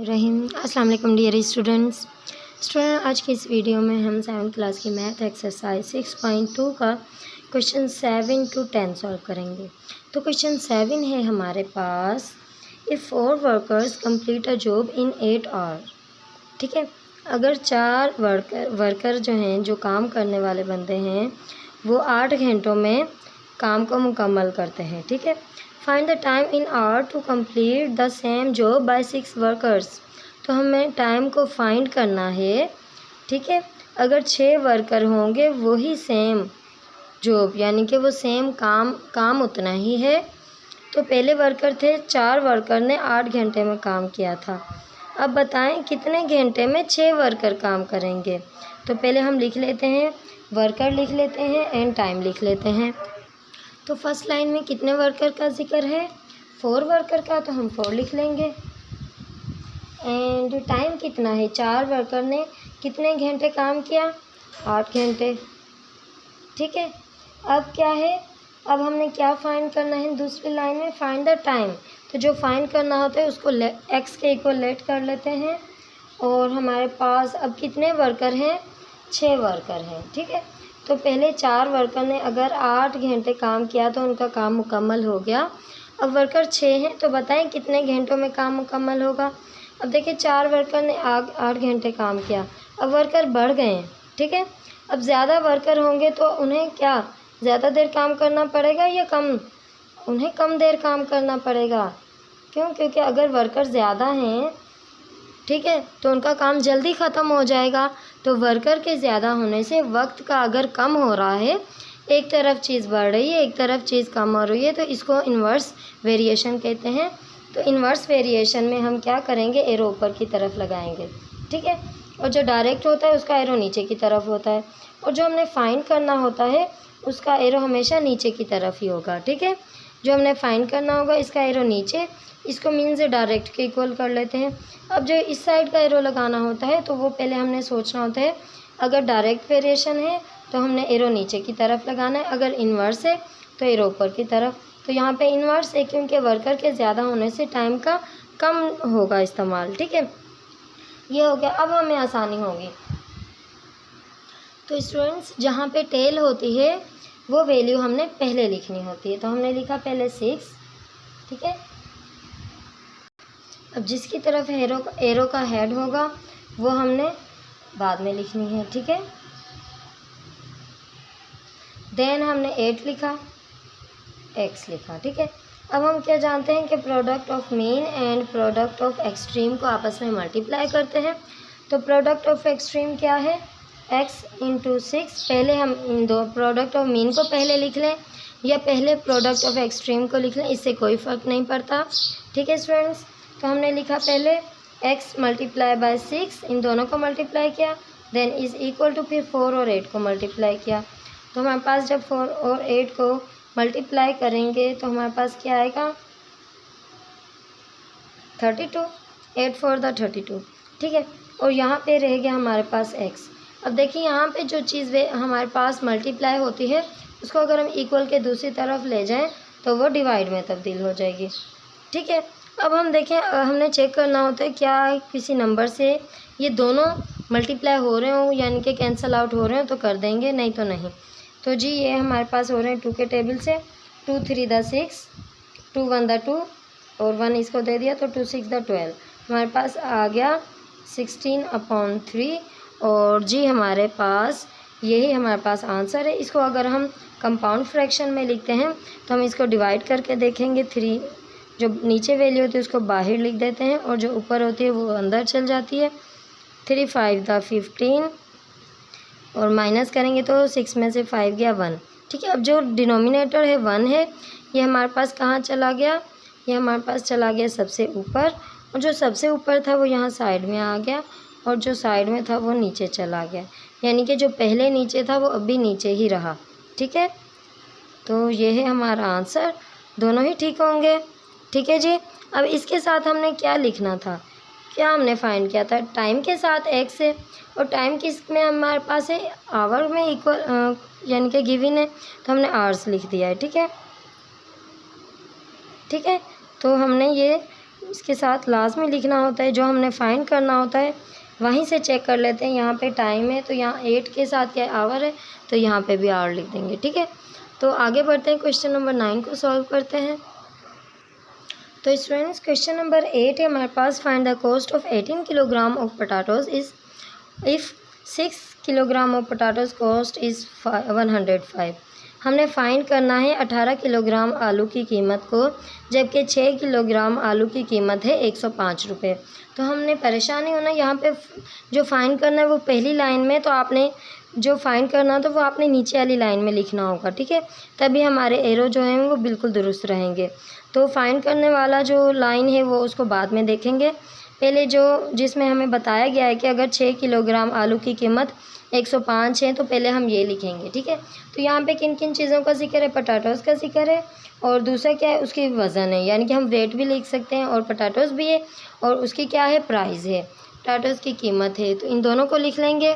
बिस्मिल्लाहिर्रहमानिर्रहीम। अस्सलाम वालेकुम डियर स्टूडेंट, आज की इस वीडियो में हम 7th क्लास की मैथ एक्सरसाइज 6.2 का क्वेश्चन 7 to 10 सॉल्व करेंगे। तो क्वेश्चन 7 है हमारे पास, if 4 workers complete a job in 8 hour. ठीक है, अगर 4 वर्कर जो हैं, जो काम करने वाले बंदे हैं, वो 8 घंटों में काम को मुकम्मल करते हैं। ठीक है, find the time in hour to complete the same job by 6 workers. तो हमें टाइम को फाइंड करना है। ठीक है, अगर 6 वर्कर होंगे वही सेम जॉब, यानी कि वो सेम काम उतना ही है। तो पहले वर्कर थे, 4 वर्कर ने 8 घंटे में काम किया था। अब बताएं कितने घंटे में 6 वर्कर काम करेंगे। तो पहले हम लिख लेते हैं, वर्कर लिख लेते हैं एंड टाइम लिख लेते हैं। तो फर्स्ट लाइन में कितने वर्कर का जिक्र है, 4 वर्कर का, तो हम 4 लिख लेंगे। एंड टाइम कितना है, 4 वर्कर ने कितने घंटे काम किया, 8 घंटे। ठीक है, अब क्या है, अब हमने क्या फाइंड करना है, दूसरी लाइन में फाइंड द टाइम। तो जो फाइंड करना होता है उसको एक्स के इक्वल लेट कर लेते हैं। और हमारे पास अब कितने वर्कर हैं, 6 वर्कर हैं। ठीक है, तो पहले 4 वर्कर ने अगर 8 घंटे काम किया तो उनका काम मुकम्मल हो गया। अब वर्कर 6 हैं, तो बताएं कितने घंटों में काम मुकम्मल होगा। अब देखिए 4 वर्कर ने 8 घंटे काम किया, अब वर्कर बढ़ गए हैं। ठीक है, अब ज़्यादा वर्कर होंगे तो उन्हें क्या ज़्यादा देर काम करना पड़ेगा या कम, उन्हें कम देर काम करना पड़ेगा। क्यों, क्योंकि अगर वर्कर ज़्यादा हैं, ठीक है, तो उनका काम जल्दी ख़त्म हो जाएगा। तो वर्कर के ज़्यादा होने से वक्त का अगर कम हो रहा है, एक तरफ चीज़ बढ़ रही है एक तरफ चीज़ कम हो रही है, तो इसको इन्वर्स वेरिएशन कहते हैं। तो इन्वर्स वेरिएशन में हम क्या करेंगे, एरो ऊपर की तरफ लगाएंगे। ठीक है, और जो डायरेक्ट होता है उसका एरो नीचे की तरफ होता है, और जो हमने फाइंड करना होता है उसका एरो हमेशा नीचे की तरफ ही होगा। ठीक है, जो हमने फाइंड करना होगा इसका एरो नीचे, इसको मीन से डायरेक्ट के इक्वल कर लेते हैं। अब जो इस साइड का एरो लगाना होता है तो वो पहले हमने सोचना होता है, अगर डायरेक्ट वेरिएशन है तो हमने एरो नीचे की तरफ लगाना है, अगर इन्वर्स है तो एरो ऊपर की तरफ। तो यहाँ पे इन्वर्स है क्योंकि वर्कर के ज़्यादा होने से टाइम का कम होगा इस्तेमाल। ठीक है, ये हो गया। अब हमें आसानी होगी। तो स्टूडेंट्स, जहाँ पे टेल होती है वो वैल्यू हमने पहले लिखनी होती है। तो हमने लिखा पहले 6। ठीक है, अब जिसकी तरफ एरो का हेड होगा वो हमने बाद में लिखनी है। ठीक है, देन हमने 8 लिखा, x लिखा। ठीक है, अब हम क्या जानते हैं कि product of mean and product of extreme को आपस में मल्टीप्लाई करते हैं। तो प्रोडक्ट ऑफ एक्सट्रीम क्या है, x इंटू 6। पहले हम इन दो प्रोडक्ट ऑफ मीन को पहले लिख लें या पहले प्रोडक्ट ऑफ एक्सट्रीम को लिख लें, इससे कोई फ़र्क नहीं पड़ता। ठीक है स्टूडेंट्स, तो हमने लिखा पहले x मल्टीप्लाई बाय 6, इन दोनों को मल्टीप्लाई किया, देन इज़ इक्वल टू फिर 4 और 8 को मल्टीप्लाई किया। तो हमारे पास जब 4 और 8 को मल्टीप्लाई करेंगे तो हमारे पास क्या आएगा, 32, 8 4 द 32। ठीक है, और यहाँ पे रह गया हमारे पास x। अब देखिए यहाँ पे जो चीज़ हमारे पास मल्टीप्लाई होती है उसको अगर हम इक्वल के दूसरी तरफ ले जाएं तो वो डिवाइड में तब्दील हो जाएगी। ठीक है, अब हम देखें, हमने चेक करना होता है क्या किसी नंबर से ये दोनों मल्टीप्लाई हो रहे हों, यानी कि कैंसिल आउट हो रहे हो तो कर देंगे, नहीं तो नहीं। तो जी ये हमारे पास हो रहे हैं 2 के टेबल से, 2 3 द 6, 2 1 द 2 और 1 इसको दे दिया तो 2 6 द 12। हमारे पास आ गया 16/3। और जी हमारे पास यही हमारे पास आंसर है। इसको अगर हम कंपाउंड फ्रैक्शन में लिखते हैं तो हम इसको डिवाइड करके देखेंगे। 3 जो नीचे वैल्यू होती है उसको बाहर लिख देते हैं और जो ऊपर होती है वो अंदर चल जाती है। 3 5 द 15 और माइनस करेंगे तो 6 में से 5 गया 1। ठीक है, अब जो डिनोमिनेटर है 1 है, ये हमारे पास कहाँ चला गया, ये हमारे पास चला गया सबसे ऊपर, और जो सबसे ऊपर था वो यहाँ साइड में आ गया और जो साइड में था वो नीचे चला गया, यानी कि जो पहले नीचे था वो अभी नीचे ही रहा। ठीक है, तो ये है हमारा आंसर, दोनों ही ठीक होंगे। ठीक है जी, अब इसके साथ हमने क्या लिखना था, क्या हमने फाइंड किया था, टाइम के साथ x है, और टाइम किस में हमारे पास है, आवर में इक्वल यानी कि गिवन है, तो हमने आवर्स लिख दिया है। ठीक है, ठीक है, तो हमने ये इसके साथ लाजमी लिखना होता है, जो हमने फाइंड करना होता है वहीं से चेक कर लेते हैं। यहाँ पे टाइम है तो यहाँ 8 के साथ क्या आवर है, तो यहाँ पे भी आवर लिख देंगे, ठीक है। तो आगे बढ़ते हैं, क्वेश्चन नंबर 9 को सॉल्व करते हैं। तो स्टूडेंट्स क्वेश्चन नंबर 8 है हमारे पास, find the cost of 18 kilogram of potatoes is if 6 kilogram of potatoes cost is 105। हमने फाइंड करना है 18 किलोग्राम आलू की कीमत को, जबकि 6 किलोग्राम आलू की कीमत है 105 रुपये। तो हमने परेशानी होना, यहाँ पे जो फाइंड करना है वो पहली लाइन में, तो आपने जो फाइंड करना तो वो आपने नीचे वाली लाइन में लिखना होगा, ठीक है। तभी हमारे एरो जो हैं वो बिल्कुल दुरुस्त रहेंगे। तो फाइंड करने वाला जो लाइन है वो उसको बाद में देखेंगे। पहले जो जिसमें हमें बताया गया है कि अगर 6 किलोग्राम आलू की कीमत 105 है, तो पहले हम ये लिखेंगे, ठीक है। तो यहाँ पे किन किन चीज़ों का जिक्र है, पोटैटोज़ का जिक्र है, और दूसरा क्या है, उसकी वज़न है, यानी कि हम वेट भी लिख सकते हैं, और पोटैटोज़ भी है, और उसकी क्या है, प्राइस है, पोटैटोज़ की कीमत है। तो इन दोनों को लिख लेंगे,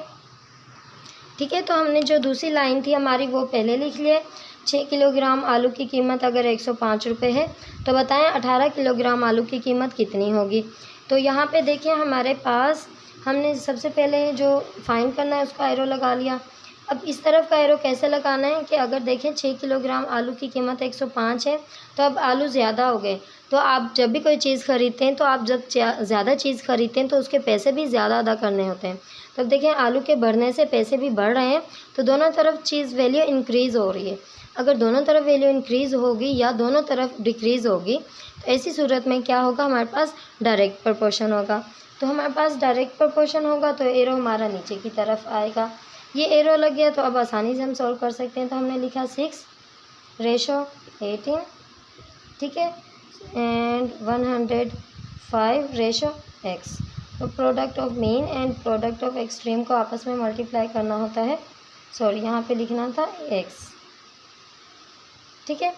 ठीक है। तो हमने जो दूसरी लाइन थी हमारी वो पहले लिख लिया। 6 किलोग्राम आलू की कीमत अगर 105 रुपये है, तो बताएं 18 किलोग्राम आलू की कीमत कितनी होगी। तो यहाँ पे देखिए हमारे पास हमने सबसे पहले जो फाइंड करना है उसका एरो लगा लिया। अब इस तरफ का एरो कैसे लगाना है कि अगर देखें 6 किलोग्राम आलू की कीमत 105 है, तो अब आलू ज़्यादा हो गए। तो आप जब भी कोई चीज़ ख़रीदते हैं, तो आप जब ज़्यादा चीज़ ख़रीदते हैं तो उसके पैसे भी ज़्यादा अदा करने होते हैं। तो अब देखें आलू के बढ़ने से पैसे भी बढ़ रहे हैं, तो दोनों तरफ चीज़ वैल्यू इंक्रीज़ हो रही है। अगर दोनों तरफ वैल्यू इंक्रीज़ होगी या दोनों तरफ डिक्रीज़ होगी, तो ऐसी सूरत में क्या होगा, हमारे पास डायरेक्ट प्रोपोर्शन होगा। तो हमारे पास डायरेक्ट प्रोपोर्शन होगा तो एरो हमारा नीचे की तरफ आएगा। ये एरो लग गया तो अब आसानी से हम सॉल्व कर सकते हैं। तो हमने लिखा 6/18, ठीक है, एंड 105/x। तो product of mean and product of extreme को आपस में मल्टीप्लाई करना होता है, सॉरी यहाँ पे लिखना था x, ठीक है।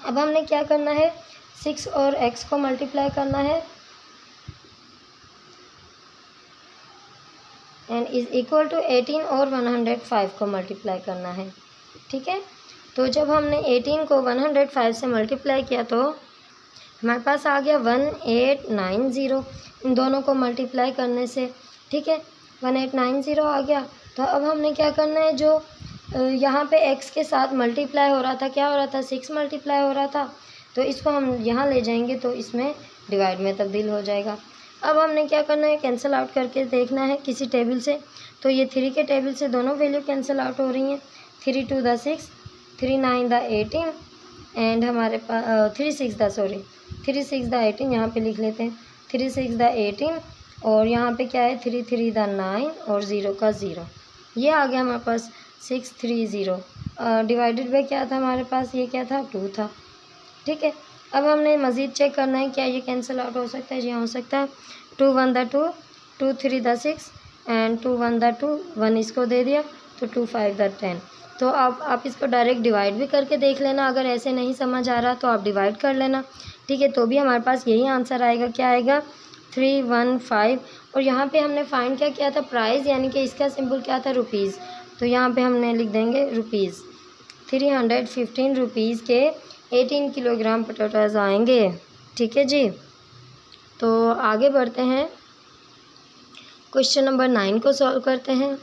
अब हमने क्या करना है, 6 और x को मल्टीप्लाई करना है, एंड इज़ इक्वल टू 18 और 105 को मल्टीप्लाई करना है, ठीक है। तो जब हमने 18 को 105 से मल्टीप्लाई किया तो हमारे पास आ गया 1890, इन दोनों को मल्टीप्लाई करने से, ठीक है, 1890 आ गया। तो अब हमने क्या करना है, जो यहाँ पे x के साथ मल्टीप्लाई हो रहा था, क्या हो रहा था, 6 मल्टीप्लाई हो रहा था, तो इसको हम यहाँ ले जाएंगे तो इसमें डिवाइड में तब्दील हो जाएगा। अब हमने क्या करना है, कैंसिल आउट करके देखना है किसी टेबल से। तो ये 3 के टेबल से दोनों वैल्यू कैंसिल आउट हो रही हैं। 3 2 द 6, 3 9 द 18, एंड हमारे पास 3 6 द 18 यहाँ पे लिख लेते हैं, 3 6 द 18, और यहाँ पे क्या है, 3 3 द 9 और 0 का 0, ये आ गया हमारे पास 630। डिवाइडेड बाई क्या था हमारे पास, ये क्या था, 2 था, ठीक है। अब हमने मज़ीद चेक करना है क्या ये कैंसिल आउट हो सकता है, जी हो सकता है। 2 1 द 2, 2 3 द 6, एंड 2 1 द 2, 1 इसको दे दिया तो 2 5 द 10। तो आप इसको डायरेक्ट डिवाइड भी करके देख लेना, अगर ऐसे नहीं समझ आ रहा तो आप डिवाइड कर लेना, ठीक है। तो भी हमारे पास यही आंसर आएगा, क्या आएगा, 315। और यहाँ पे हमने फाइंड क्या किया था, प्राइस, यानी कि इसका सिंबल क्या था, रुपीज़। तो यहाँ पे हमने लिख देंगे रुपीज़, 315 रुपीज़ के 18 किलोग्राम पोटैटोज़ आएंगे, ठीक है जी। तो आगे बढ़ते हैं, क्वेश्चन नंबर 9 को सॉल्व करते हैं।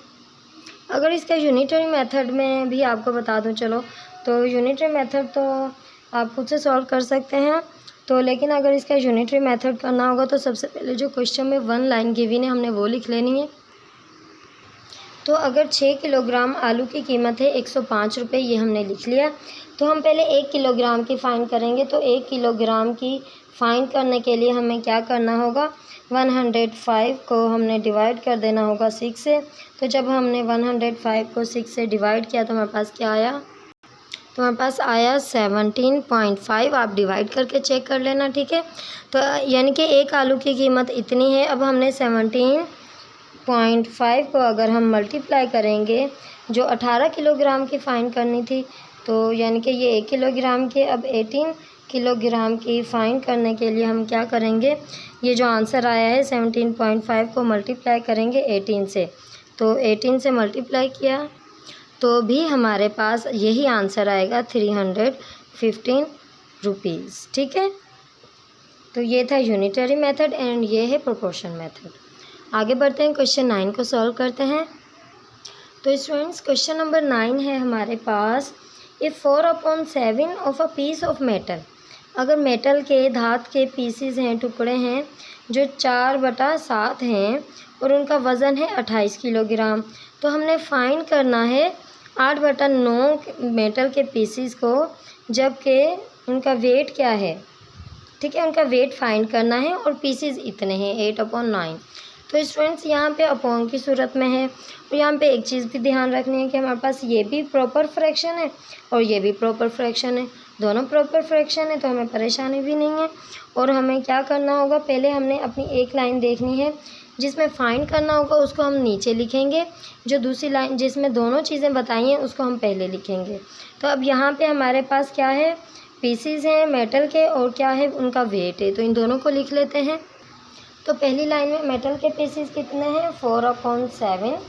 अगर इसका यूनिटरी मेथड में भी आपको बता दूं, चलो, तो यूनिटरी मेथड तो आप खुद से सॉल्व कर सकते हैं, तो लेकिन अगर इसका यूनिटरी मेथड करना होगा तो सबसे पहले जो क्वेश्चन में 1 लाइन गिवन है हमने वो लिख लेनी है। तो अगर 6 किलोग्राम आलू की कीमत है 105 रुपये, ये हमने लिख लिया। तो हम पहले 1 किलोग्राम की फ़ाइंड करेंगे। तो 1 किलोग्राम की फ़ाइंड करने के लिए हमें क्या करना होगा, 105 को हमने डिवाइड कर देना होगा 6 से। तो जब हमने 105 को 6 से डिवाइड किया तो हमारे पास क्या आया, तो हमारे पास आया 17.5। आप डिवाइड करके चेक कर लेना, ठीक है। तो यानी कि एक आलू की कीमत इतनी है। अब हमने 17.5 को अगर हम मल्टीप्लाई करेंगे, जो 18 किलोग्राम की फ़ाइंड करनी थी, तो यानी कि ये 1 किलोग्राम के, अब 18 किलोग्राम की फ़ाइंड करने के लिए हम क्या करेंगे, ये जो आंसर आया है 17.5 को मल्टीप्लाई करेंगे 18 से। तो 18 से मल्टीप्लाई किया तो भी हमारे पास यही आंसर आएगा, 315 रुपीज़, ठीक है। तो ये था यूनिटरी मेथड एंड ये है प्रोपोर्शन मेथड। आगे बढ़ते हैं, क्वेश्चन 9 को सॉल्व करते हैं। तो स्टूडेंट्स क्वेश्चन नंबर 9 है हमारे पास, if 4/7 of a piece of metal, अगर मेटल के धात के पीसीज हैं, टुकड़े हैं जो 4/7 हैं और उनका वज़न है 28 किलोग्राम, तो हमने फाइंड करना है 8/9 मेटल के पीसीज को, जबकि उनका वेट क्या है, ठीक है, उनका वेट फाइंड करना है और पीसीज इतने हैं 8/9। तो स्टूडेंट्स यहाँ पे अपॉन की सूरत में है, और यहाँ पे एक चीज़ भी ध्यान रखनी है कि हमारे पास ये भी प्रॉपर फ्रैक्शन है और ये भी प्रॉपर फ्रैक्शन है, दोनों प्रॉपर फ्रैक्शन है, तो हमें परेशानी भी नहीं है। और हमें क्या करना होगा, पहले हमने अपनी एक लाइन देखनी है जिसमें फाइंड करना होगा, उसको हम नीचे लिखेंगे, जो दूसरी लाइन जिसमें दोनों चीज़ें बताई हैं उसको हम पहले लिखेंगे। तो अब यहाँ पे हमारे पास क्या है, पीसीज हैं मेटल के और क्या है, उनका वेट है, तो इन दोनों को लिख लेते हैं। तो पहली लाइन में मेटल के पीसीज कितने हैं, 4/7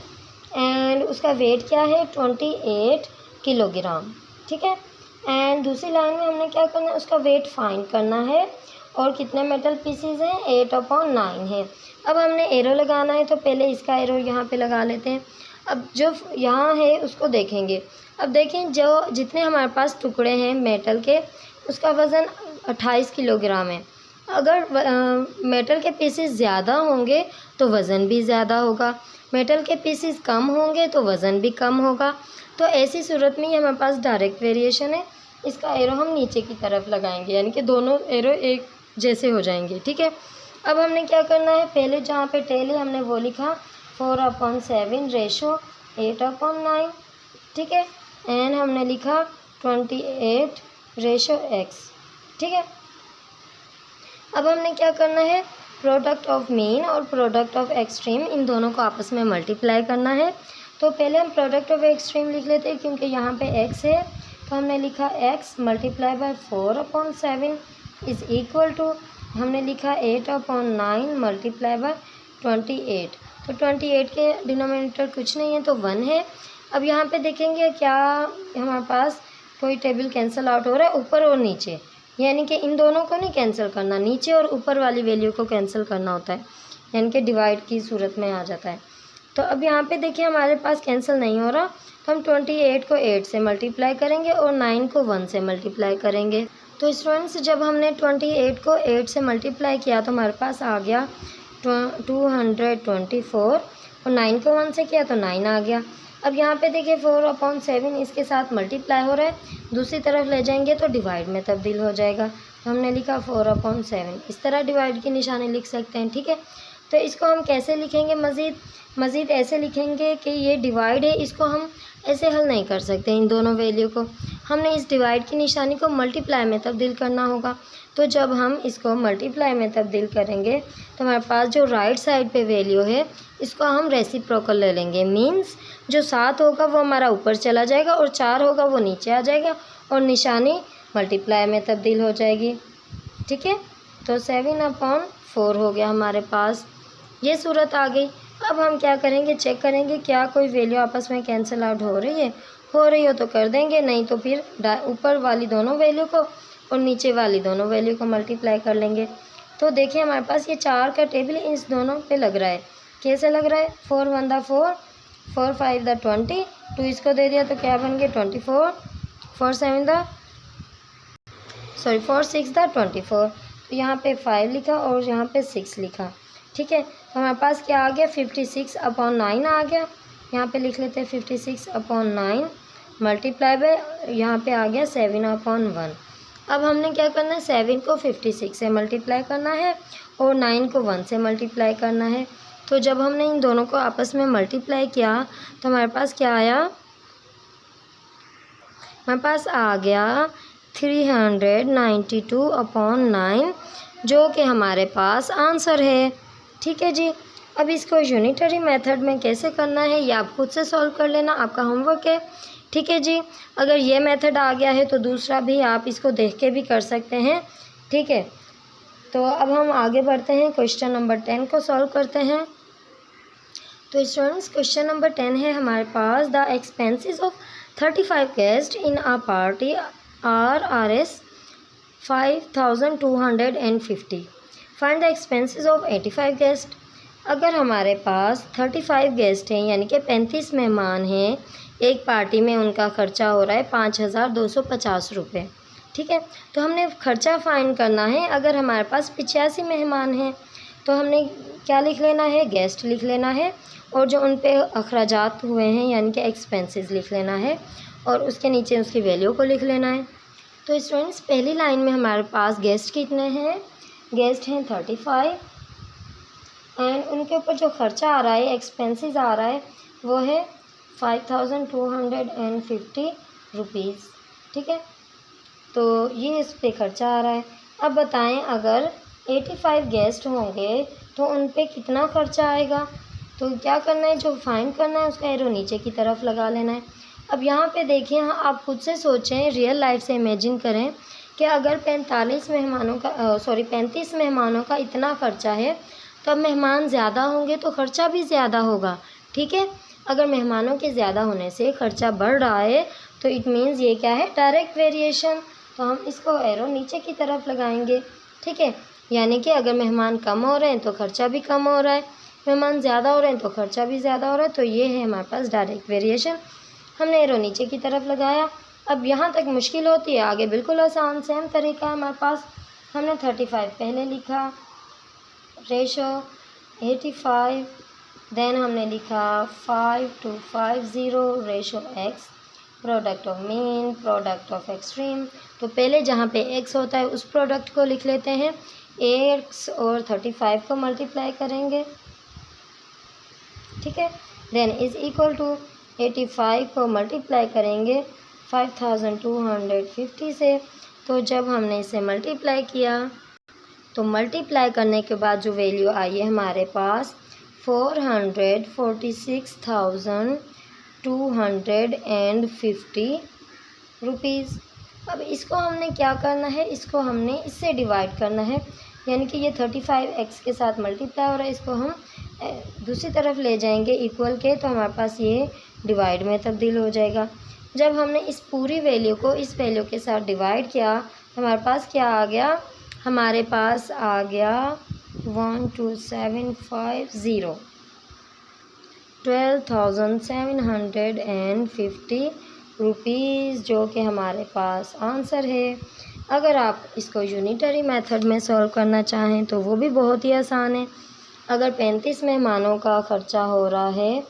एंड उसका वेट क्या है, 28 किलोग्राम, ठीक है। एंड दूसरी लाइन में हमने क्या करना है, उसका वेट फाइंड करना है और कितने मेटल पीसीज हैं, 8/9 है। अब हमने एरो लगाना है, तो पहले इसका एरो यहाँ पे लगा लेते हैं। अब जो यहाँ है उसको देखेंगे। अब देखें, जो जितने हमारे पास टुकड़े हैं मेटल के, उसका वज़न 28 किलोग्राम है। अगर मेटल के पीसेस ज़्यादा होंगे तो वज़न भी ज़्यादा होगा, मेटल के पीसेस कम होंगे तो वज़न भी कम होगा। तो ऐसी सूरत में ये हमारे पास डायरेक्ट वेरिएशन है, इसका एरो हम नीचे की तरफ लगाएंगे, यानी कि दोनों एरो एक जैसे हो जाएंगे, ठीक है। अब हमने क्या करना है, पहले जहाँ पे टेल है हमने वो लिखा 4/7 रेशो 8/9, ठीक है, एंड हमने लिखा 28 रेशो x, ठीक है। अब हमने क्या करना है, प्रोडक्ट ऑफ मीन और प्रोडक्ट ऑफ एक्सट्रीम, इन दोनों को आपस में मल्टीप्लाई करना है। तो पहले हम प्रोडक्ट ऑफ एक्सट्रीम लिख लेते हैं, क्योंकि यहाँ पे x है, तो हमने लिखा x multiply by 4/7 is equal to, हमने लिखा 8/9 मल्टीप्लाई बाय 28। तो 28 के डिनोमिनेटर कुछ नहीं है तो 1 है। अब यहाँ पे देखेंगे क्या हमारे पास कोई टेबल कैंसिल आउट हो रहा है, ऊपर और नीचे, यानी कि इन दोनों को नहीं कैंसिल करना, नीचे और ऊपर वाली वैल्यू को कैंसिल करना होता है, यानी कि डिवाइड की सूरत में आ जाता है। तो अब यहाँ पे देखिए हमारे पास कैंसिल नहीं हो रहा, तो हम 28 को 8 से मल्टीप्लाई करेंगे और 9 को 1 से मल्टीप्लाई करेंगे। तो स्टूडेंट्स जब हमने 28 को 8 से मल्टीप्लाई किया तो हमारे पास आ गया 224, और 9 को 1 से किया तो 9 आ गया। अब यहाँ पे देखिए 4/7 इसके साथ मल्टीप्लाई हो रहा है, दूसरी तरफ ले जाएंगे तो डिवाइड में तब्दील हो जाएगा, तो हमने लिखा 4/7। इस तरह डिवाइड की निशानी लिख सकते हैं, ठीक है। तो इसको हम कैसे लिखेंगे, मज़ीद ऐसे लिखेंगे कि ये डिवाइड है, इसको हम ऐसे हल नहीं कर सकते, इन दोनों वैल्यू को हमने इस डिवाइड की निशानी को मल्टीप्लाई में तब्दील करना होगा। तो जब हम इसको मल्टीप्लाई में तब्दील करेंगे तो हमारे पास जो राइट साइड पे वैल्यू है इसको हम रेसिप्रोकल ले लेंगे, मीन्स जो 7 होगा वो हमारा ऊपर चला जाएगा और 4 होगा वो नीचे आ जाएगा और निशानी मल्टीप्लाई में तब्दील हो जाएगी, ठीक है। तो 7/4 हो गया हमारे पास, ये सूरत आ गई। अब हम क्या करेंगे, चेक करेंगे क्या कोई वैल्यू आपस में कैंसिल आउट हो रही है, हो रही हो तो कर देंगे, नहीं तो फिर ऊपर वाली दोनों वैल्यू को और नीचे वाली दोनों वैल्यू को मल्टीप्लाई कर लेंगे। तो देखिए हमारे पास ये 4 का टेबल इस दोनों पे लग रहा है, कैसे लग रहा है, 4 1 दा 4, 4 5 दा 20, 2 इसको दे दिया तो क्या बन गया 24, 4 6 दा 24, तो यहाँ पे 5 लिखा और यहाँ पे 6 लिखा, ठीक है। तो हमारे पास क्या आ गया 56/9 आ गया, यहाँ पे लिख लेते हैं 56/9 मल्टीप्लाई बाय यहाँ पे आ गया 7/1। अब हमने क्या करना है, 7 को 56 से मल्टीप्लाई करना है और 9 को 1 से मल्टीप्लाई करना है। तो जब हमने इन दोनों को आपस में मल्टीप्लाई किया तो हमारे पास क्या आया, हमारे पास आ गया 392/9, जो कि हमारे पास आंसर है, ठीक है जी। अब इसको यूनिटरी मेथड में कैसे करना है ये आप खुद से सॉल्व कर लेना, आपका होमवर्क है, ठीक है जी। अगर ये मेथड आ गया है तो दूसरा भी आप इसको देख के भी कर सकते हैं, ठीक है। तो अब हम आगे बढ़ते हैं, क्वेश्चन नंबर 10 को सॉल्व करते हैं। तो स्टूडेंट्स क्वेश्चन नंबर 10 है हमारे पास, the expenses of 35 guest in a party are Rs 5250। Find the expenses of 85 guest. अगर हमारे पास 35 गेस्ट हैं यानी कि 35 मेहमान हैं, एक पार्टी में उनका ख़र्चा हो रहा है 5250 रुपये, ठीक है। तो हमने ख़र्चा फाइंड करना है। अगर हमारे पास 85 मेहमान हैं तो हमने क्या लिख लेना है, गेस्ट लिख लेना है, और जो उन पे अखराजात हुए हैं यानी कि एक्सपेंसेस लिख लेना है, और उसके नीचे उसकी वैल्यू को लिख लेना है। तो स्टूडेंट्स पहली लाइन में हमारे पास गेस्ट कितने हैं, गेस्ट हैं 35, एंड उनके ऊपर जो ख़र्चा आ रहा है, एक्सपेंसेस आ रहा है, वो है 5250 रुपीज़, ठीक है। तो ये इस पे ख़र्चा आ रहा है। अब बताएं अगर 85 गेस्ट होंगे तो उन पे कितना ख़र्चा आएगा। तो क्या करना है, जो फाइंड करना है उसका एरो नीचे की तरफ लगा लेना है। अब यहाँ पे देखिए, आप खुद से सोचें, रियल लाइफ से इमेजिन करें कि अगर 35 मेहमानों का इतना ख़र्चा है, तो अब मेहमान ज़्यादा होंगे तो ख़र्चा भी ज़्यादा होगा, ठीक है। अगर मेहमानों के ज़्यादा होने से ख़र्चा बढ़ रहा है तो इट मीन्स ये क्या है, डायरेक्ट वेरिएशन। तो हम इसको एरो नीचे की तरफ लगाएंगे, ठीक है। यानी कि अगर मेहमान कम हो रहे हैं तो ख़र्चा भी कम हो रहा है, मेहमान ज़्यादा हो रहे हैं तो ख़र्चा भी ज़्यादा हो रहा है। तो ये है हमारे पास डायरेक्ट वेरिएशन। हमने एरो नीचे की तरफ लगाया। अब यहाँ तक मुश्किल होती है, आगे बिल्कुल आसान सेम तरीका है हमारे पास। हमने 35 पहले लिखा, रेशो 85, देन हमने लिखा 5 to 50 ratio x, product of mean, product of extreme. तो पहले जहाँ पे एक्स होता है उस प्रोडक्ट को लिख लेते हैं, एक्स और 35 को मल्टीप्लाई करेंगे, ठीक है। देन इज़ इक्वल टू 85 को मल्टीप्लाई करेंगे 5250 से। तो जब हमने इसे मल्टीप्लाई किया तो मल्टीप्लाई करने के बाद जो वैल्यू आई है हमारे पास 446,250 रुपीज़। अब इसको हमने क्या करना है, इसको हमने इससे डिवाइड करना है, यानी कि ये 35x के साथ मल्टीप्लाई हो रहा है, इसको हम दूसरी तरफ ले जाएंगे इक्वल के, तो हमारे पास ये डिवाइड में तब्दील हो जाएगा। जब हमने इस पूरी वैल्यू को इस वैल्यू के साथ डिवाइड किया तो हमारे पास क्या आ गया, हमारे पास आ गया 12750, 12,750 रुपीज़, जो कि हमारे पास आंसर है। अगर आप इसको यूनिटरी मेथड में सॉल्व करना चाहें तो वो भी बहुत ही आसान है। अगर 35 मेहमानों का ख़र्चा हो रहा है,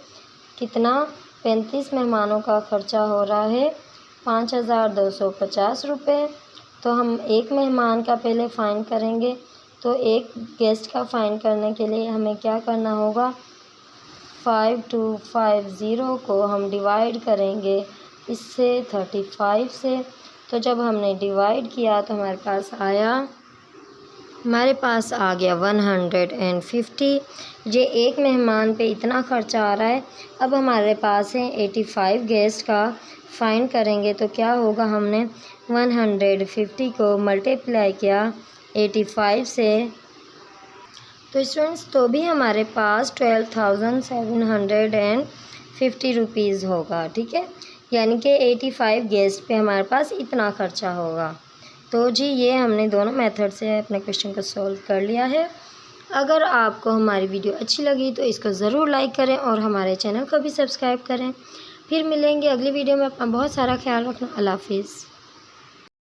कितना, 35 मेहमानों का ख़र्चा हो रहा है 5250 रुपये। तो हम एक मेहमान का पहले फ़ाइंड करेंगे। तो एक गेस्ट का फ़ाइंड करने के लिए हमें क्या करना होगा, 5250 को हम डिवाइड करेंगे इससे 35 से। तो जब हमने डिवाइड किया तो हमारे पास आ गया 150। ये एक मेहमान पे इतना ख़र्चा आ रहा है। अब हमारे पास है 85 गेस्ट का फाइंड करेंगे तो क्या होगा, हमने 150 को मल्टीप्लाई किया 85 से, तो स्टूडेंट्स तो भी हमारे पास 12,750 रुपीज़ होगा, ठीक है। यानी कि 85 गेस्ट पे हमारे पास इतना ख़र्चा होगा। तो जी ये हमने दोनों मेथड से अपने क्वेश्चन को सॉल्व कर लिया है। अगर आपको हमारी वीडियो अच्छी लगी तो इसको ज़रूर लाइक करें और हमारे चैनल को भी सब्सक्राइब करें। फिर मिलेंगे अगली वीडियो में। अपना बहुत सारा ख्याल रखना। अल्लाह हाफिज़।